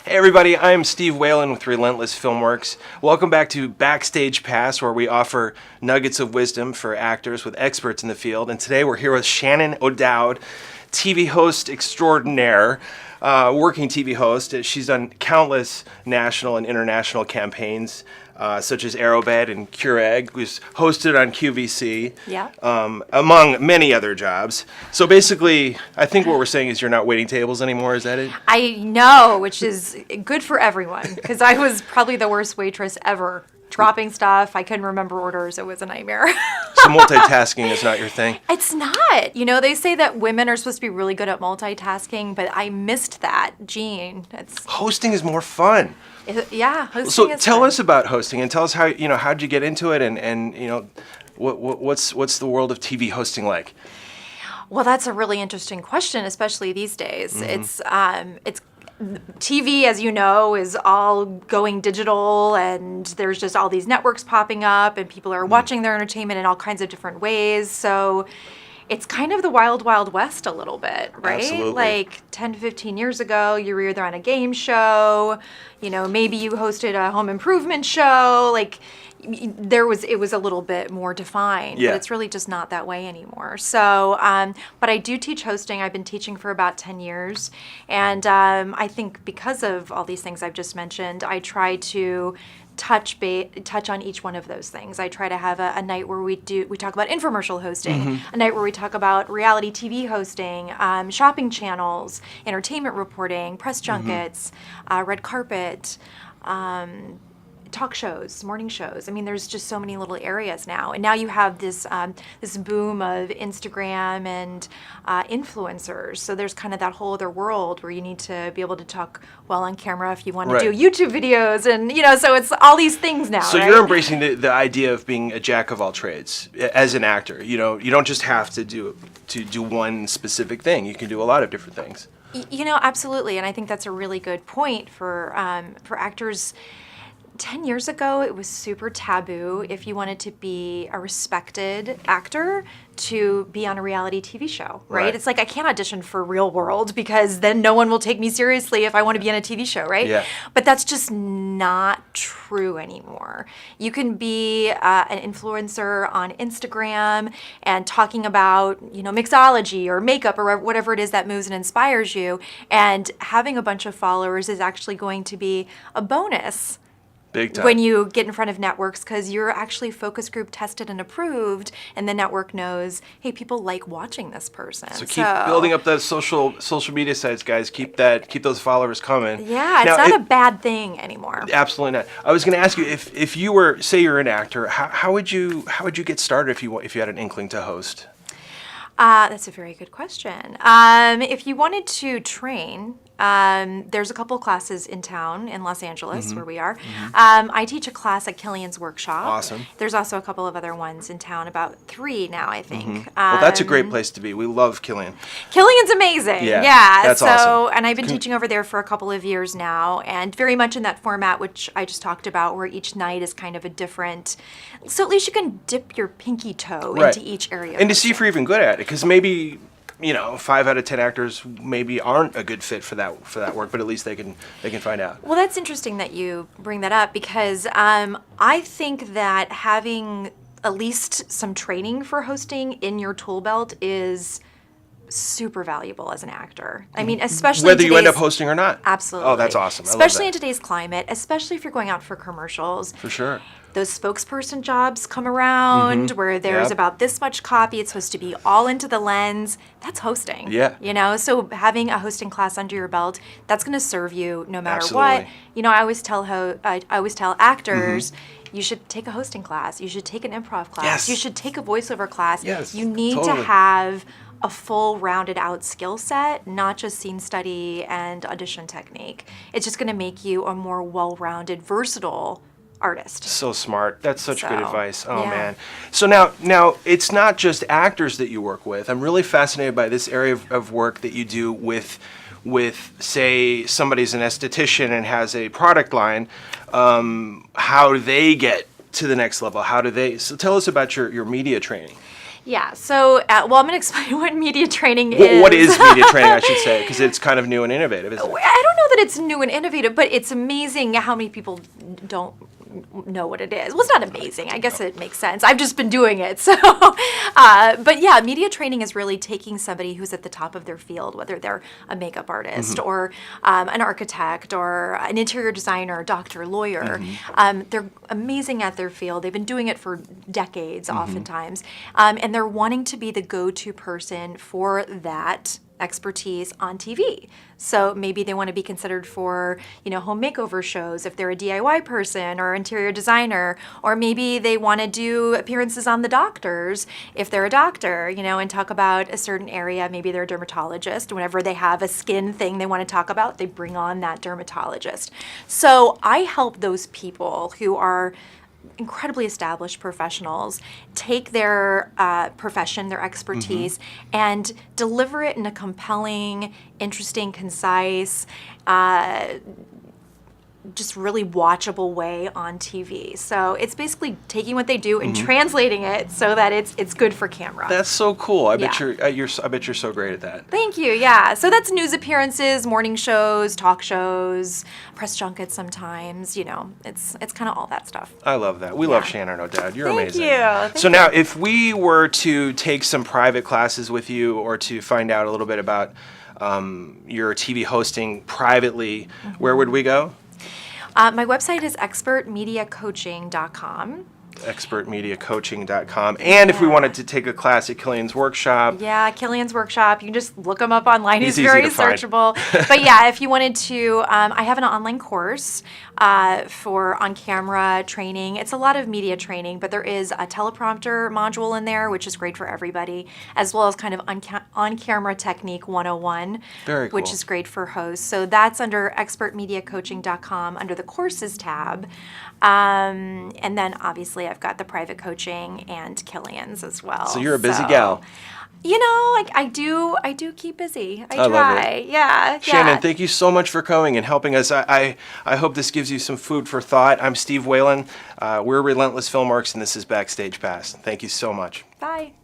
Hey everybody, I'm Steve Whelan with Relentless Filmworks. Welcome back to Backstage Pass, where we offer nuggets of wisdom for actors with experts in the field. And today we're here with Shannon O'Dowd, TV host extraordinaire, working TV host. She's done countless national and international campaigns, such as Aerobed and Keurig, who's hosted on QVC, among many other jobs. So basically, I think what we're saying is you're not waiting tables anymore, is that it? I know, which is good for everyone, because I was probably the worst waitress ever. Dropping stuff, I couldn't remember orders, it was a nightmare. So multitasking is not your thing? It's not. You know, they say that women are supposed to be really good at multitasking, but I missed that gene. Hosting is more fun. Hosting so is tell fun. us about hosting and tell us how'd you get into it and what's the world of TV hosting like? Well, that's a really interesting question, especially these days. Mm-hmm. It's TV, as you know, is all going digital, and there's just all these networks popping up, and people are watching their entertainment in all kinds of different ways. So it's kind of the wild, wild west a little bit, right? Absolutely. Like 10 to 15 years ago, you were either on a game show, maybe you hosted a home improvement show, it was a little bit more defined, but it's really just not that way anymore. So, but I do teach hosting. I've been teaching for about 10 years. And I think because of all these things I've just mentioned, I try to touch on each one of those things. I try to have a night where we talk about infomercial hosting, a night where we talk about reality TV hosting, shopping channels, entertainment reporting, press junkets, red carpet, talk shows, morning shows. I mean, there's just so many little areas now. And now you have this boom of Instagram and influencers. So there's kind of that whole other world where you need to be able to talk well on camera if you want to do YouTube videos. And, so it's all these things now, So you're embracing the idea of being a jack of all trades as an actor. You don't just have to do one specific thing. You can do a lot of different things. Absolutely. And I think that's a really good point for actors. 10 years ago, it was super taboo if you wanted to be a respected actor to be on a reality TV show, right? It's like I can't audition for Real World because then no one will take me seriously if I want to be on a TV show, right? Yeah. But that's just not true anymore. You can be an influencer on Instagram and talking about, mixology or makeup or whatever it is that moves and inspires you, and having a bunch of followers is actually going to be a bonus when you get in front of networks, because you're actually focus group tested and approved, and the network knows, hey, people like watching this person. So keep building up those social media sites, guys. Keep those followers coming. Yeah, it's not a bad thing anymore. Absolutely not. I was going to ask you, if you were, say you're an actor, how would you get started if you had an inkling to host? That's a very good question. If you wanted to train, there's a couple classes in town in Los Angeles where we are. I teach a class at Killian's Workshop. Awesome. There's also a couple of other ones in town, about 3 now, I think. Well, that's a great place to be. We love Killian. Killian's amazing. Yeah, that's awesome. And I've been teaching over there for a couple of years now, and very much in that format which I just talked about, where each night is kind of a different, so at least you can dip your pinky toe into each area. And to see if you're even good at it, because maybe 5 out of 10 actors maybe aren't a good fit for that work, but at least they can find out. Well, that's interesting that you bring that up, because I think that having at least some training for hosting in your tool belt is super valuable as an actor. I mean, especially whether you end up hosting or not. Absolutely. Oh, that's awesome. Especially in today's climate, especially if you're going out for commercials. For sure. Those spokesperson jobs come around where there's about this much copy. It's supposed to be all into the lens. That's hosting. Yeah. So having a hosting class under your belt, that's going to serve you no matter Absolutely. what. I always tell actors, you should take a hosting class. You should take an improv class. Yes. You should take a voiceover class. Yes, you need to have a full rounded out skill set, not just scene study and audition technique. It's just going to make you a more well-rounded, versatile artist. So smart. That's such good advice. Oh man. So now it's not just actors that you work with. I'm really fascinated by this area of work that you do with say somebody's an esthetician and has a product line. How do they get to the next level? So tell us about your media training. Yeah, so, well, I'm going to explain what media training is. What is media training, I should say, because it's kind of new and innovative, isn't it? I don't know that it's new and innovative, but it's amazing how many people don't know what it is. Well, it's not amazing. I guess it makes sense. I've just been doing it. So, but yeah, media training is really taking somebody who's at the top of their field, whether they're a makeup artist or an architect or an interior designer, doctor, lawyer. They're amazing at their field. They've been doing it for decades, oftentimes, and they're wanting to be the go-to person for that expertise on TV. So maybe they want to be considered for, home makeover shows if they're a DIY person or interior designer, or maybe they want to do appearances on The Doctors if they're a doctor, and talk about a certain area. Maybe they're a dermatologist. Whenever they have a skin thing they want to talk about, they bring on that dermatologist. So I help those people who are incredibly established professionals take their profession, their expertise, and deliver it in a compelling, interesting, concise, just really watchable way on TV. So it's basically taking what they do and translating it so that it's good for camera. That's so cool. I bet you're so great at that. Thank you. Yeah. So that's news appearances, morning shows, talk shows, press junkets sometimes, it's kind of all that stuff. I love that. We love Shannon O'Dowd. You're amazing. Thank you. So now if we were to take some private classes with you or to find out a little bit about your TV hosting privately, where would we go? My website is expertmediacoaching.com. expertmediacoaching.com. And if we wanted to take a class at Killian's Workshop. Yeah, Killian's Workshop. You can just look him up online. He's easy very to find. searchable. But yeah, if you wanted to, I have an online course for on-camera training. It's a lot of media training, but there is a teleprompter module in there, which is great for everybody, as well as kind of on-camera technique 101, Very cool. which is great for hosts. So that's under expertmediacoaching.com under the courses tab. And then obviously I've got the private coaching and Killian's as well. So you're a busy gal. I do keep busy. I try. love it. Yeah. Shannon, thank you so much for coming and helping us. I hope this gives you some food for thought. I'm Steve Whelan. We're Relentless Filmworks, and this is Backstage Pass. Thank you so much. Bye.